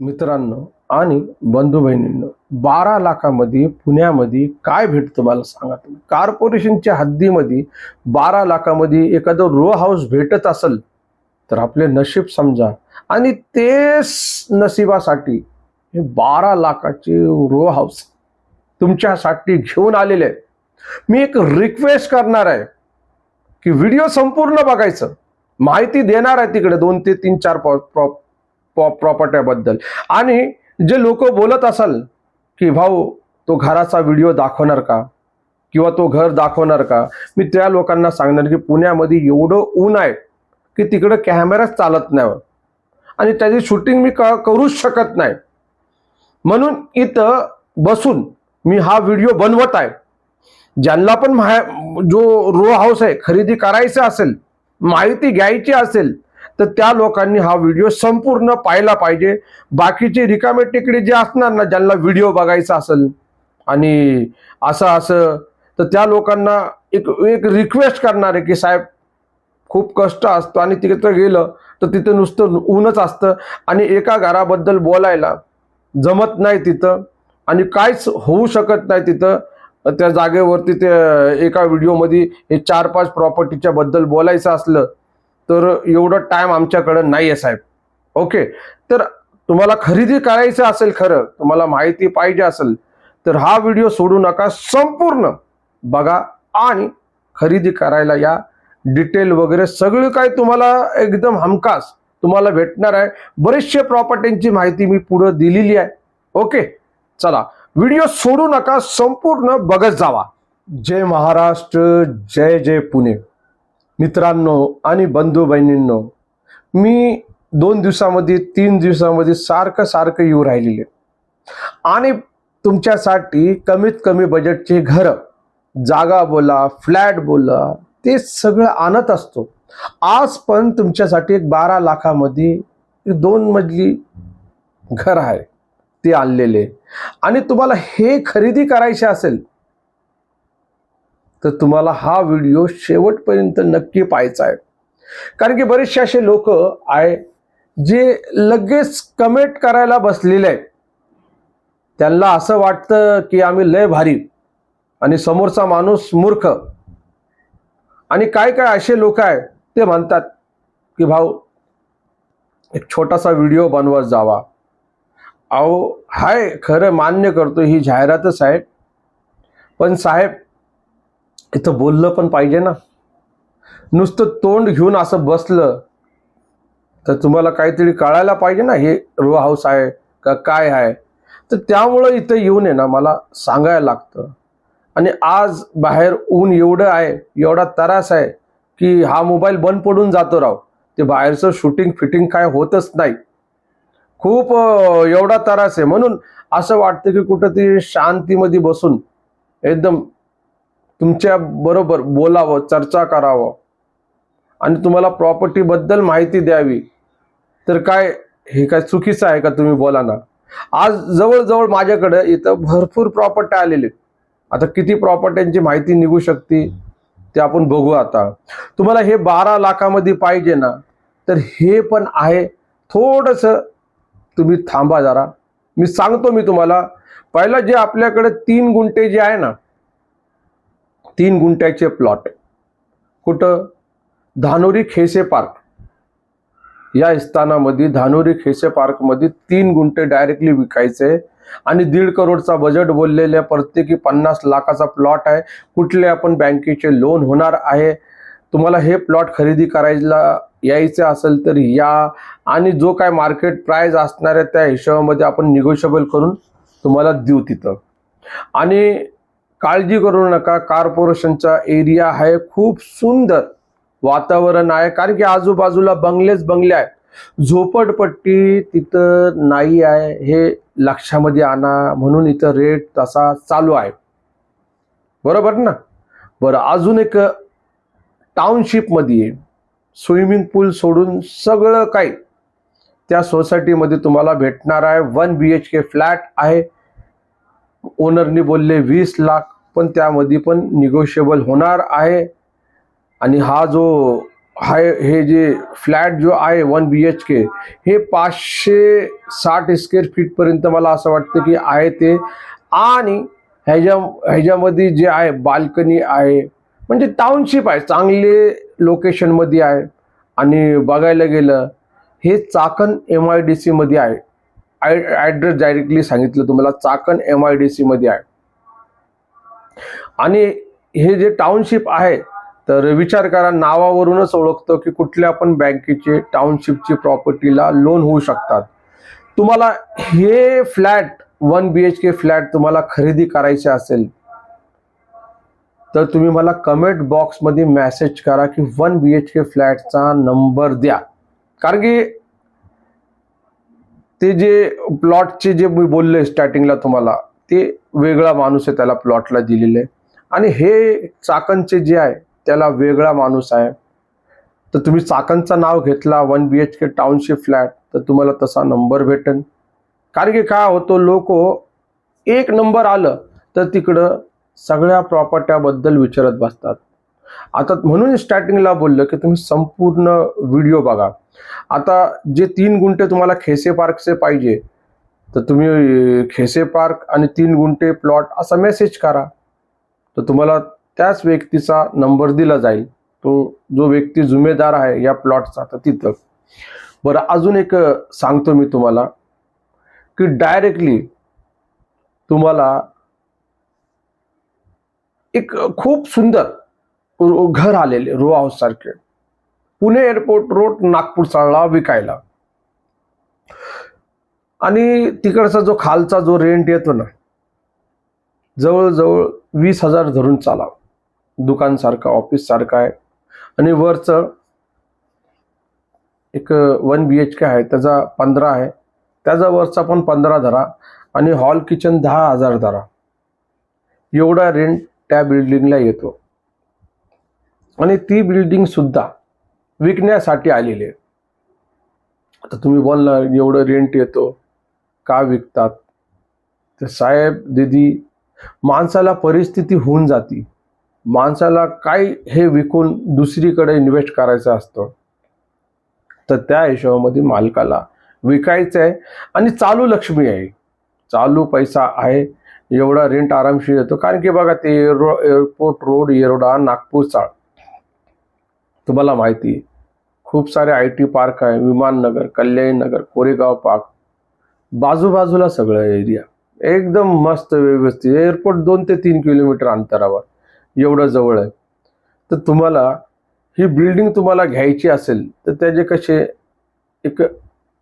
मित्रांनो आणि बंधू बहिणींनो, 12 लाखामध्ये पुण्यामध्ये काय भेटतं मला सांगा तुम्ही. कॉर्पोरेशनच्या हद्दीमध्ये 12 लाखामध्ये एखादं रो हाऊस भेटत असेल तर आपले नशीब समजा. आणि तेच नशिबासाठी हे 12 लाखाचे रो हाऊस तुमच्यासाठी घेऊन आलेले आहे. मी एक रिक्वेस्ट करणार आहे की व्हिडिओ संपूर्ण बघायचं. माहिती देणार आहे तिकडे 2 ते 3 4 प्रॉपर्ट्याबद्दल. आणि जे लोक बोलत असाल की भाऊ तो घराचा व्हिडिओ दाखवणार का किंवा तो घर दाखवणार का, मी त्या लोकांना सांगणार की पुण्यामध्ये एवढं ऊन आहे की तिकडे कॅमेराच चालत नाही आणि त्याची शूटिंग मी करूच शकत नाही. म्हणून इथं बसून मी हा व्हिडिओ बनवत आहे. ज्यांना पण जो रो हाऊस आहे खरेदी करायचं असेल, माहिती घ्यायची असेल, तर त्या लोकांनी हा व्हिडिओ संपूर्ण पाहिला पाहिजे. बाकीचे रिकामे टेकडे जे असणार ना, ज्यांना व्हिडिओ बघायचा असेल आणि असं असं, तर त्या लोकांना एक एक रिक्वेस्ट करणार आहे की साहेब खूप कष्ट असतं आणि तिकडे गेलं तर तिथं नुसतं ऊनच असतं आणि एका घराबद्दल बोलायला जमत नाही तिथं आणि काहीच होऊ शकत नाही तिथं. त्या जागेवरती ते एका व्हिडिओमध्ये हे 4-5 प्रॉपर्टीच्या बद्दल बोलायचं असलं तर एवढं टाइम आमच्याकडे नाही आहे साहेब. ओके, तर तुम्हाला खरेदी करायचं असेल, खरं तुम्हाला माहिती पाहिजे असेल तर हा व्हिडिओ सोडू नका, संपूर्ण बघा आणि खरेदी करायला या. डिटेल वगैरे सगळं काही तुम्हाला एकदम हमखास तुम्हाला भेटणार आहे. बरेचशे प्रॉपर्टींची माहिती मी पुढे दिलेली आहे. ओके, चला व्हिडिओ सोडू नका, संपूर्ण बघत जावा. जय महाराष्ट्र, जय जय पुणे. मित्रांनो आणि बंधू बहिणींनो, मी 2 दिवसामध्ये 3 दिवसामध्ये सारखं येऊ राहिलेले आणि तुमच्यासाठी कमीत कमी बजेटचे घर, जागा बोला, फ्लॅट बोला, ते सगळं आणत असतो. आज पण तुमच्यासाठी एक 12 लाखामध्ये 2 मजली घर आहे ते आणलेले. आणि तुम्हाला हे खरेदी करायचे असेल तर तुम्हाला हा व्हिडिओ शेवटपर्यंत नक्की पाहायचा आहे. कारण की बरेचसे असे लोक आहे जे लगेच कमेंट करायला बसलेले आहेत. त्यांना असं वाटतं की आम्ही लय भारी आणि समोरचा माणूस मूर्ख. आणि काय काय असे लोक आहे ते म्हणतात की भाऊ एक छोटासा व्हिडिओ बनवत जावा. अहो हाय, खरं मान्य करतो ही जाहिरातच आहे, पण साहेब इथं बोललं पण पाहिजे ना. नुसतं तोंड घेऊन असं बसलं तर तुम्हाला काहीतरी कळायला पाहिजे ना, हे रो हाऊस आहे का काय आहे. तर त्यामुळं इथं येऊन आहे ना मला सांगायला लागतं. आणि आज बाहेर ऊन एवढं आहे, एवढा त्रास आहे की हा मोबाईल बंद पडून जातो राव. ते बाहेरचं शूटिंग फिटिंग काय होतच नाही. खूप एवढा त्रास आहे. म्हणून असं वाटतं की कुठंतरी शांतीमध्ये बसून एकदम तुमच्या बरोबर बोलावं, चर्चा करावं आणि तुम्हाला प्रॉपर्टी बद्दल माहिती द्यावी. तर काय हे काय चुकीचं आहे का, तुम्ही बोला ना. आज जवळजवळ माझ्याकडे इथं भरपूर प्रॉपर्टी आलेले. आता किती प्रॉपर्ट्यांची माहिती निघू शकते ते आपण बघू. आता तुम्हाला हे 12 लाखामध्ये पाहिजे ना, तर हे पण आहे. थोडस तुम्ही थांबा जरा, मी सांगतो. मी तुम्हाला पहिला जे आपल्याकडे 3 गुंठे जे आहे ना, 3 गुंठ्याचे प्लॉट कुठं, धानोरी खेसे पार्क या स्थानामध्ये, धानोरी खेसे पार्क मध्ये 3 गुंठे डायरेक्टली विकायचे. आणि 1.5 करोडचा बजेट बोललेल्या, प्रत्येकी 50 लाखाचा प्लॉट आहे. कुठले आपण बँकेचे लोन होणार आहे. तुम्हाला हे प्लॉट खरेदी करायला यायचं असेल तर या. आणि जो काय मार्केट प्राइस असणार आहे त्या हिशोबामध्ये आपण निगोशिएबल करून तुम्हाला देऊ तिथं. आणि काळजी करू नका, कॉर्पोरेशनचा एरिया आहे, खूप सुंदर वातावरण आहे. कारण की आजूबाजूला बंगलेच बंगले आहे, झोपडपट्टी तिथं नाही आहे, हे लक्षामध्ये आणा. म्हणून इथं रेट तसा चालू आहे, बरोबर ना. बरं, अजून एक टाउनशिप मध्ये स्विमिंग पूल सोडून सगळं काही त्या सोसायटीमध्ये तुम्हाला भेटणार आहे. 1 BHK फ्लॅट आहे. ओनरनी बोलले 20 लाख, पण त्यामध्ये पण निगोशिएबल होणार आहे. आणि हा जो हे जे फ्लॅट जो आहे 1 BHK हे 560 स्क्वेअर फीट पर्यंत मला असं वाटतं की आहे ते. आणि ह्याच्यामध्ये जे आहे बाल्कनी आहे, म्हणजे टाउनशिप आहे, चांगले लोकेशनमध्ये आहे. आणि बघायला गेलं हे चाकण MIDC मध्ये आहे. ॲड्रेस डायरेक्टली सांगितलं तुम्हाला, चाकण MIDC मध्ये आहे. आणि हे जे टाउनशिप आहे, तर विचार करा, नावावरूनच ओळखतो की कुठल्या पण बँकेचे टाउनशिपची प्रॉपर्टीला लोन होऊ शकतात. तुम्हाला हे फ्लॅट 1 BHK फ्लॅट तुम्हाला खरेदी करायचे असेल तर तुम्ही मला कमेंट बॉक्समध्ये मेसेज करा की 1 BHK फ्लॅटचा नंबर द्या. कारण की ते जे प्लॉटचे जे मी बोलले स्टार्टिंगला तुम्हाला, ते वेगळा माणूस आहे त्याला प्लॉटला दिलेले, आणि हे चाकणचे जे आहे त्याला वेगळा माणूस आहे. तर तुम्ही चाकणचं नाव घेतला 1 BHK टाउनशिप फ्लॅट तर तुम्हाला तसा नंबर भेटेल. कारण की काय होतं, लोक एक नंबर आलं तर तिकडं सगळ्या प्रॉपर्ट्याबद्दल विचारत बसतात. आता म्हणून स्टार्टिंगला बोललं की तुम्ही संपूर्ण व्हिडिओ बघा. आता जे 3 गुंठे तुम्हाला खेसे पार्कचे पाहिजे तर तुम्ही खेसे पार्क आणि 3 गुंठे प्लॉट असा मेसेज करा, तर तुम्हाला त्याच व्यक्तीचा नंबर दिला जाईल, तो जो व्यक्ती जुमेदार आहे या प्लॉटचा. तर तिथं बरं अजून एक सांगतो मी तुम्हाला की डायरेक्टली तुम्हाला एक खूप सुंदर घर आलेले रो हाऊस सारखे पुणे एअरपोर्ट रोड नागपूर चाळला विकायला. आणि तिकडचा जो खालचा जो रेंट येतो ना, जवळजवळ 20,000 धरून चाला. दुकान सारखा, ऑफिस सारखा आहे. आणि वरचं एक 1 BHK आहे त्याचा 15 आहे, त्याचा वरचा पण 15 धरा, आणि हॉल किचन 10,000 धरा. एवढा रेंट त्या बिल्डिंगला येतो. आणि ती बिल्डिंग सुद्धा विकण्यासाठी आलेली आहे. आता तुम्ही बोलणार एवढं रेंट येतो का विकतात? तर साहेब दीदी, माणसाला परिस्थिती होऊन जाती, माणसाला काय हे विकून दुसरीकडे इन्व्हेस्ट करायचं असतं, तर त्या हिशोबामध्ये मालकाला विकायचं आहे. आणि चालू लक्ष्मी आहे, चालू पैसा आहे, एवढा रेंट आरामशीर येतो. कारण की बघा ते एअरपोर्ट रोड येरवडा नागपूर चाळ, तुम्हाला माहिती आहे खूप सारे IT पार्क आहे, विमाननगर, कल्याणनगर, कोरेगाव पार्क, बाजूबाजूला सगळं एरिया एकदम मस्त व्यवस्थित. एअरपोर्ट 2 ते 3 किलोमीटर अंतरावर, एवढं जवळ आहे. तर तुम्हाला ही बिल्डिंग तुम्हाला घ्यायची असेल तर त्याचे कसे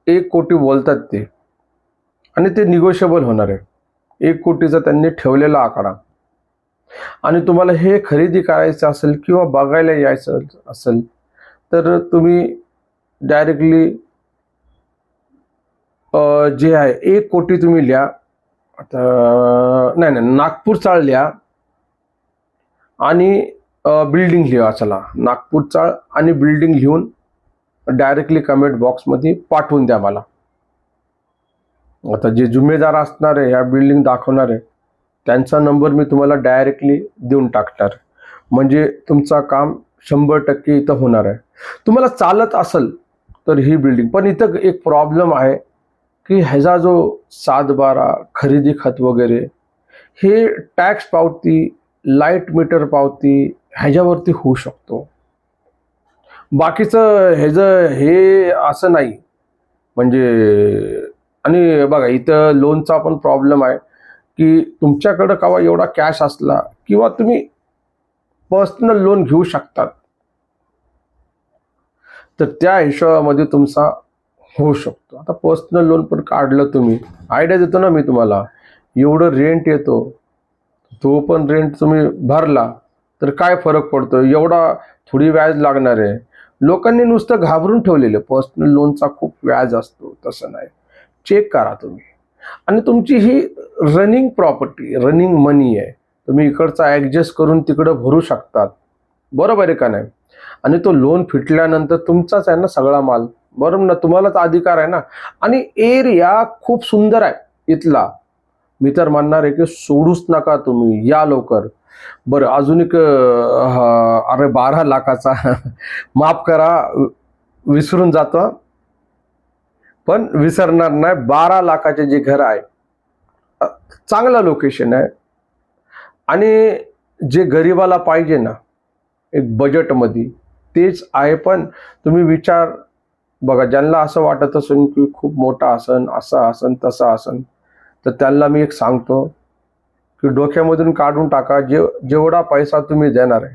1 कोटी बोलतात ते, आणि ते निगोशिएबल होणार आहे. 1 कोटीचा त्यांनी ठेवलेला आकडा. आणि तुम्हाला हे खरेदी करायचं असेल किंवा बघायला यायचं असेल तर तुम्ही डायरेक्टली जे आहे 1 कोटी तुम्ही लिहा. आता नाही, नागपूर चाळ लिहा आणि बिल्डिंग लिहा. चला, नागपूर चाळ आणि बिल्डिंग लिहून डायरेक्टली कमेंट बॉक्समध्ये पाठवून द्या मला. आता जे जुमेदार असणार आहे, ह्या बिल्डिंग दाखवणार आहे, त्यांचा नंबर मी तुम्हाला डायरेक्टली देऊन टाकणार. म्हणजे तुमचं काम 100% इथं होणार आहे. तुम्हाला चालत असेल तर ही बिल्डिंग. पण इथं एक प्रॉब्लेम आहे की ह्याचा जो 7/12 खरेदी खत वगैरे, हे टॅक्स पावती, लाईट मीटर पावती ह्याच्यावरती होऊ शकतो. बाकीचं ह्याचं हे असं नाही. म्हणजे आणि बघा इथं लोनचा पण प्रॉब्लेम आहे की तुमच्याकडं केव्हा एवढा कॅश असला किंवा तुम्ही पर्सनल लोन घेऊ शकतात, तर त्या हिशोबामध्ये तुमचा होऊ शकतो. आता पर्सनल लोन पण काढलं तुम्ही, आयडिया देतो ना मी तुम्हाला, एवढं रेंट येतो, तो पण रेंट तुम्ही भरला तर काय फरक पडतो, एवढा थोडी व्याज लागणार आहे. लोकांनी नुसतं घाबरून ठेवलेलं पर्सनल लोनचा खूप व्याज असतो, तसं नाही. चेक करा तुम्ही. आणि तुमची ही रनिंग प्रॉपर्टी, रनिंग मनी आहे, तुम्ही इकडचा ॲडजस्ट करून तिकडं भरू शकतात, बरोबर आहे का नाही? आणि तो लोन फिटल्यानंतर तुमचाच आहे ना सगळा माल, बरोबर ना, तुम्हालाच अधिकार आहे ना. आणि एरिया खूप सुंदर आहे इथला, मी तर म्हणणार आहे की सोडूच नका तुम्ही, या लवकर. बरं, अजून एक अरे 12 लाखाचा माफ करा, विसरून जातो, पण विसरणार नाही. 12 लाखाचे जे घर आहे, अ, चांगलं लोकेशन आहे आणि जे गरिबाला पाहिजे ना एक बजेटमध्ये, तेच आहे. पण तुम्ही विचार बघा, ज्यांना असं वाटत असेल की खूप मोठा असन, असं असन, तसं असन, तर त्यांना मी एक सांगतो की डोक्यामधून काढून टाका. जेवढा पैसा तुम्ही देणार आहे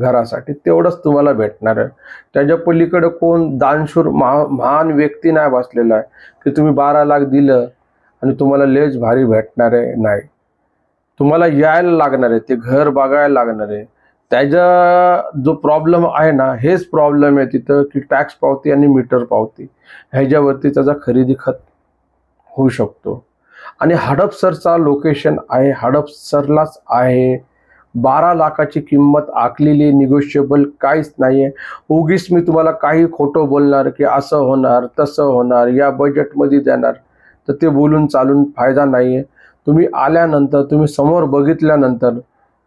घरासाठी, तेवढंच तुम्हाला भेटणार आहे. त्याच्या पलीकडे कोण दानशूर महान व्यक्ती नाही बसलेला आहे की तुम्ही 12 लाख दिलं आणि तुम्हाला लेच भारी भेटणार आहे. नाही, तुम्हाला यायला लागणार आहे, ते घर बघायला लागणार आहे. त्याचा जो प्रॉब्लेम आहे ना, हेच प्रॉब्लेम आहे तिथं की टॅक्स पावती आणि मीटर पावती ह्याच्यावरती त्याचा खरेदी खत होऊ शकतो. आणि हडपसरचा लोकेशन आहे, हडपसरलाच आहे. 12 लाखाची किंमत आखलेली, निगोशिएबल काहीच नाही आहे. उगीच मी तुम्हाला काही खोटं बोलणार की असं होणार, तसं होणार, या बजेटमध्ये देणार, तर ते बोलून चालून फायदा नाही आहे. तुम्ही आल्यानंतर, तुम्ही समोर बघितल्यानंतर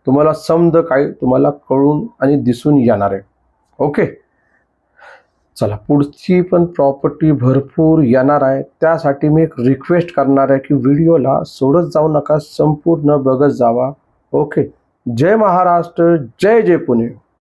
तुम्हाला समज काही तुम्हाला कळून आणि दिसून येणार आहे. ओके, चला, पुढची पण प्रॉपर्टी भरपूर येणार आहे. त्यासाठी मी एक रिक्वेस्ट करणार आहे की व्हिडिओला सोडत जाऊ नका, संपूर्ण बघत जावा. ओके, जय महाराष्ट्र, जय जय पुणे.